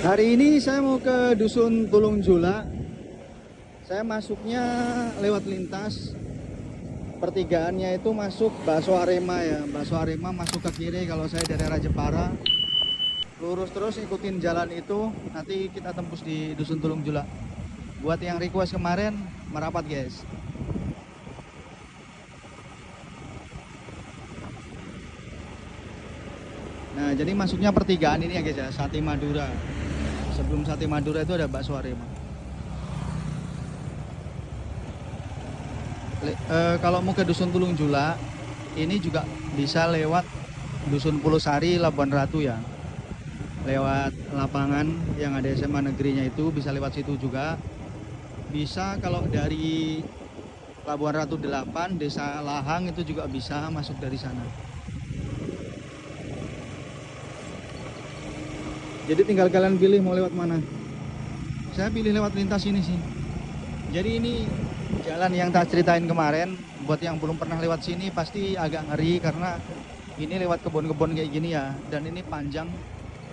Hari ini saya mau ke Dusun Tulung Jula. Saya masuknya lewat lintas. Pertigaannya itu masuk Bakso Arema ya. Bakso Arema masuk ke kiri kalau saya dari arah Jepara. Lurus terus ikutin jalan itu, nanti kita tembus di Dusun Tulung Jula. Buat yang request kemarin, merapat guys. Nah, jadi masuknya pertigaan ini ya guys ya, Sate Madura. Sebelum Sate Madura itu ada Bakso Arema. Kalau mau ke Dusun Tulung Jula, ini juga bisa lewat Dusun Pulau Sari, Labuan Ratu ya. Lewat lapangan yang ada SMA negerinya itu bisa lewat situ juga. Bisa kalau dari Labuan Ratu 8, Desa Lahang itu juga bisa masuk dari sana. Jadi tinggal kalian pilih mau lewat mana. Saya pilih lewat lintas ini sih. Jadi ini jalan yang tak ceritain kemarin. Buat yang belum pernah lewat sini pasti agak ngeri karena ini lewat kebun-kebun kayak gini ya. Dan ini panjang.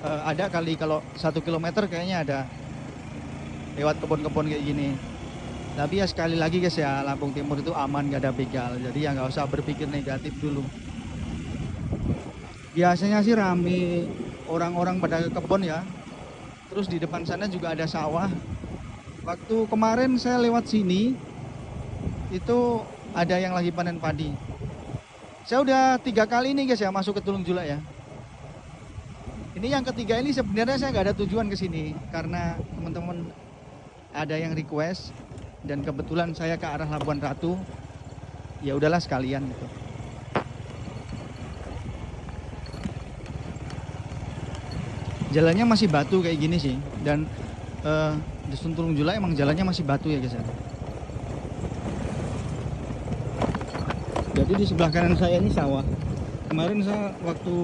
Ada kali kalau 1 kilometer kayaknya ada lewat kebun-kebun kayak gini. Tapi ya sekali lagi guys ya, Lampung Timur itu aman, gak ada begal. Jadi ya nggak usah berpikir negatif dulu. Biasanya sih rame orang-orang pada ke kebun ya. Terus di depan sana juga ada sawah. Waktu kemarin saya lewat sini itu ada yang lagi panen padi. Saya udah 3 kali nih guys ya masuk ke Tulung Jula ya. Ini yang ketiga ini sebenarnya saya nggak ada tujuan ke sini karena teman-teman ada yang request dan kebetulan saya ke arah Labuan Ratu. Ya udahlah sekalian gitu. Jalannya masih batu kayak gini sih, dan Dusun Tulung Jula emang jalannya masih batu ya guys ya. Jadi di sebelah kanan saya ini sawah. Kemarin saya waktu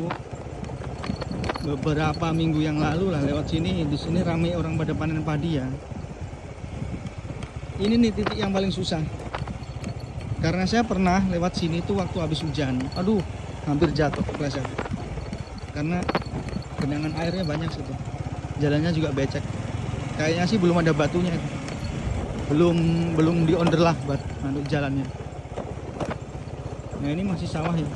beberapa minggu yang lalu lah lewat sini, di sini ramai orang pada panen padi ya. Ini nih titik yang paling susah. Karena saya pernah lewat sini tuh waktu habis hujan. Aduh, hampir jatuh kelas ya. Karena genangan airnya banyak situ. Jalannya juga becek. Kayaknya sih belum ada batunya itu. Belum di-onder lah buat jalannya. Nah, ini masih sawah ya.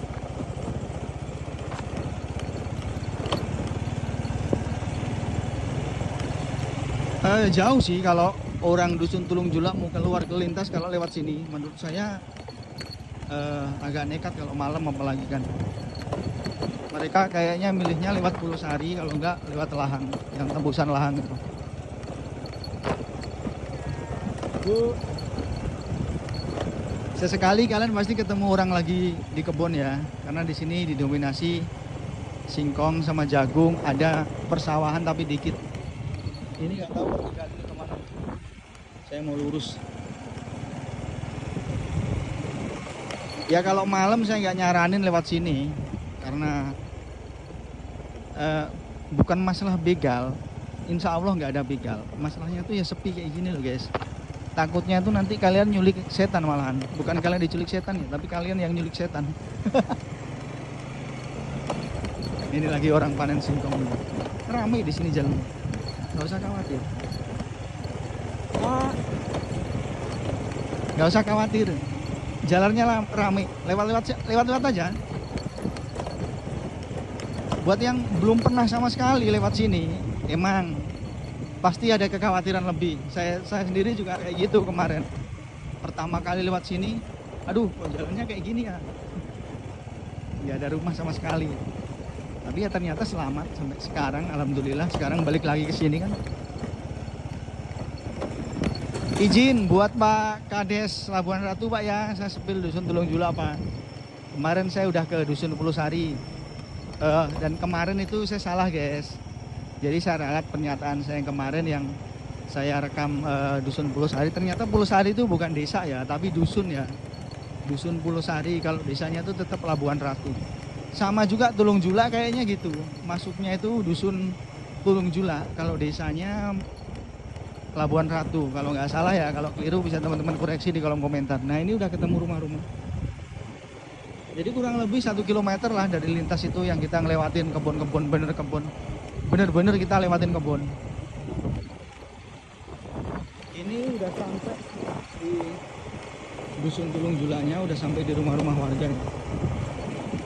Jauh sih kalau orang Dusun Tulung Jula mau keluar ke lintas kalau lewat sini. Menurut saya agak nekat kalau malam apalagi kan. Mereka kayaknya milihnya lewat Pulau Sari, kalau enggak lewat Lahang, yang tembusan Lahang itu. Sesekali kalian pasti ketemu orang lagi di kebun ya, karena di sini didominasi singkong sama jagung, ada persawahan tapi dikit. Ini nggak tahu pertigaan ini kemana. Saya mau lurus. Ya kalau malam saya nggak nyaranin lewat sini, karena bukan masalah begal. Insya Allah nggak ada begal. Masalahnya tuh ya sepi kayak gini loh guys. Takutnya tuh nanti kalian nyulik setan malahan. Bukan kalian diculik setan ya, tapi kalian yang nyulik setan. Ini lagi orang panen singkong. Ramai di sini jalan. Nggak usah khawatir. Nggak usah khawatir. Jalannya ramai. Lewat aja. Buat yang belum pernah sama sekali lewat sini, emang pasti ada kekhawatiran lebih. Saya sendiri juga kayak gitu kemarin. Pertama kali lewat sini, aduh kok jalannya kayak gini ya. Nggak ada rumah sama sekali. Tapi ya ternyata selamat sampai sekarang, alhamdulillah. Sekarang balik lagi ke sini kan. Izin buat Pak Kades Labuan Ratu Pak ya, saya sepil Dusun Tulung Jula Pak. Kemarin saya udah ke Dusun Pulau Sari. Dan kemarin itu saya salah guys. Jadi saya ralat pernyataan saya yang kemarin yang saya rekam Dusun Pulau Sari. Ternyata Pulau Sari itu bukan desa ya, tapi dusun ya. Dusun Pulau Sari, kalau desanya itu tetap Labuan Ratu. Sama juga Tulung Jula kayaknya gitu. Masuknya itu Dusun Tulung Jula, kalau desanya Labuan Ratu. Kalau nggak salah ya, kalau keliru bisa teman-teman koreksi di kolom komentar. Nah ini udah ketemu rumah-rumah. Jadi kurang lebih 1 kilometer lah dari lintas itu yang kita ngelewatin kebun-kebun, bener-bener kita lewatin kebun. ini udah sampai di Dusun Tulung Julanya, udah sampai di rumah-rumah warga ya.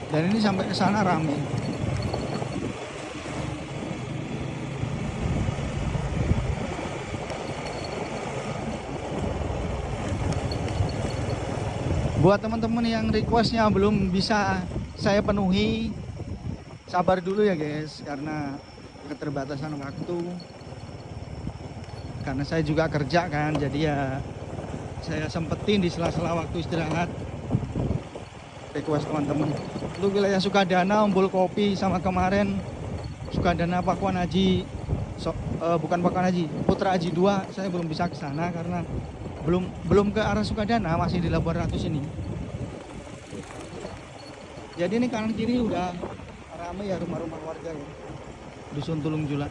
Dan ini sampai ke sana rame. Buat teman-teman yang requestnya belum bisa saya penuhi, sabar dulu ya guys, karena keterbatasan waktu. Karena saya juga kerja kan, jadi ya saya sempetin di sela-sela waktu istirahat request teman-teman. Untuk wilayah Sukadana, Umbul Kopi, sama kemarin Sukadana Pakuan Haji, bukan Pakuan Haji, Putra Haji 2, saya belum bisa ke sana karena belum ke arah Sukadana, masih di Labuan Ratu sini. Jadi ini kanan kiri udah ramai ya rumah-rumah warga ya, Dusun Tulung Jula.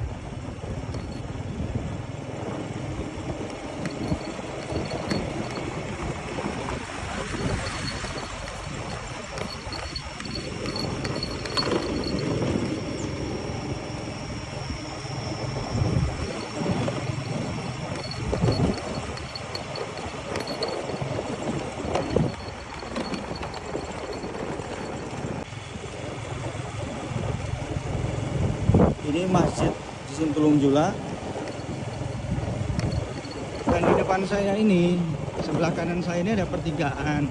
Ini masjid Dusun Tulung Jula. Dan di depan saya ini, sebelah kanan saya ini ada pertigaan.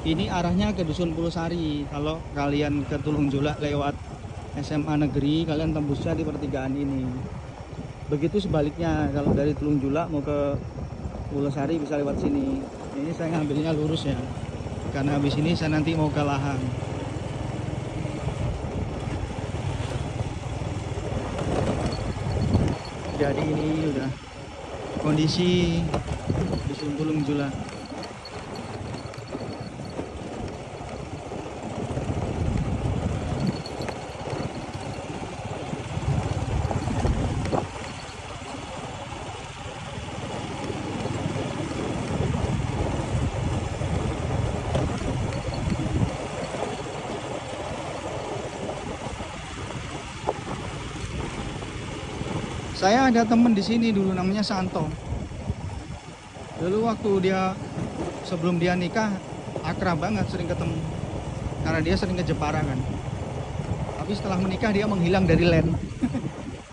Ini arahnya ke Dusun Pulusari. Kalau kalian ke Tulung Jula lewat SMA Negeri, kalian tembusnya di pertigaan ini. Begitu sebaliknya, kalau dari Tulung Jula mau ke Pulusari bisa lewat sini. Ini saya ngambilnya lurus ya, karena habis ini saya nanti mau ke Lahang. Jadi ini udah kondisi Dusun Tulung Jula. Saya ada temen di sini dulu namanya Santo. Dulu waktu sebelum dia nikah akrab banget, sering ketemu. Karena dia sering ke Jepara kan. Tapi setelah menikah dia menghilang dari land.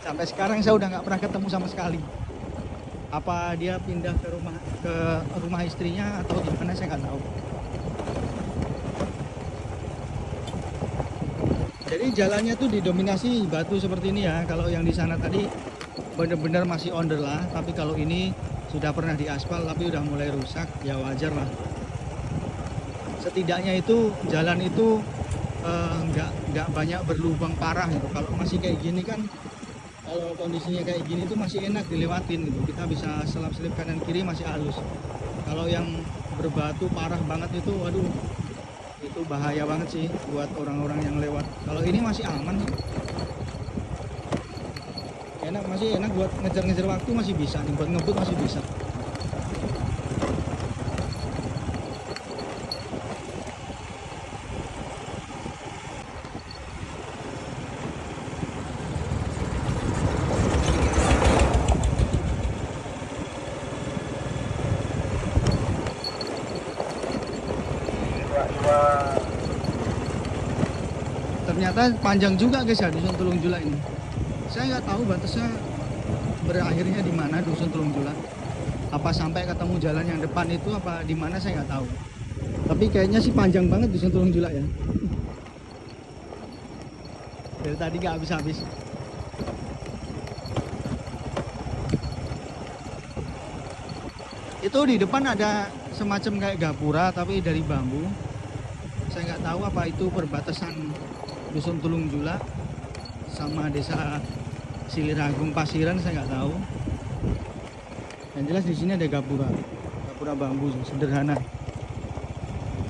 Sampai sekarang saya udah nggak pernah ketemu sama sekali. Apa dia pindah ke rumah istrinya atau gimana saya nggak tahu. Jadi jalannya tuh didominasi batu seperti ini ya. Kalau yang di sana tadi benar-benar masih onder lah, tapi kalau ini sudah pernah diaspal tapi udah mulai rusak, ya wajar lah. Setidaknya itu jalan itu nggak banyak berlubang parah gitu. Kalau masih kayak gini kan, kalau kondisinya kayak gini tuh masih enak dilewatin gitu. Kita bisa selap-selip kanan kiri masih halus. Kalau yang berbatu parah banget itu, waduh, itu bahaya banget sih buat orang-orang yang lewat. Kalau ini masih aman sih. Masih enak buat ngejar-ngejar waktu, masih bisa nih, buat ngebut masih bisa. Ternyata panjang juga guys ya Dusun Tulung Jula ini. Saya nggak tahu batasnya berakhirnya di mana Dusun Tulung Jula. Apa sampai ketemu jalan yang depan itu, apa di mana saya nggak tahu. Tapi kayaknya sih panjang banget Dusun Tulung Jula ya. Dari tadi nggak habis-habis. Itu di depan ada semacam kayak gapura tapi dari bambu. Saya nggak tahu apa itu perbatasan Dusun Tulung Jula sama desa Siliragung Pasiran, saya nggak tahu. Yang jelas di sini ada gapura bambu sederhana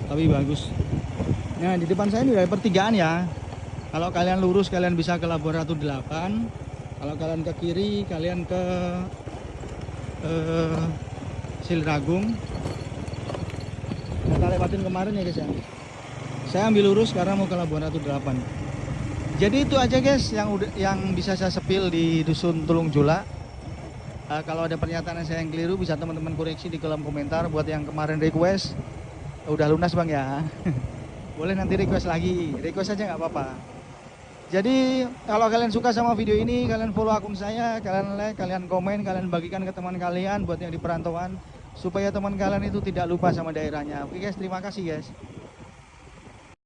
tapi bagus. Nah di depan saya ini ada pertigaan ya. Kalau kalian lurus kalian bisa ke Labuan Ratu 8. Kalau kalian ke kiri kalian ke Siliragung. Kita lewatin kemarin ya guys ya. Saya ambil lurus karena mau ke Labuan Ratu 8. Jadi itu aja guys yang bisa saya sepil di Dusun Tulung Jula. Kalau ada pernyataan saya yang keliru bisa teman-teman koreksi di kolom komentar. Buat yang kemarin request udah lunas bang ya. Boleh nanti request lagi, request aja nggak apa-apa. Jadi kalau kalian suka sama video ini, kalian follow akun saya, kalian like, kalian komen, kalian bagikan ke teman kalian buat yang di perantauan, supaya teman kalian itu tidak lupa sama daerahnya. Oke guys, terima kasih guys.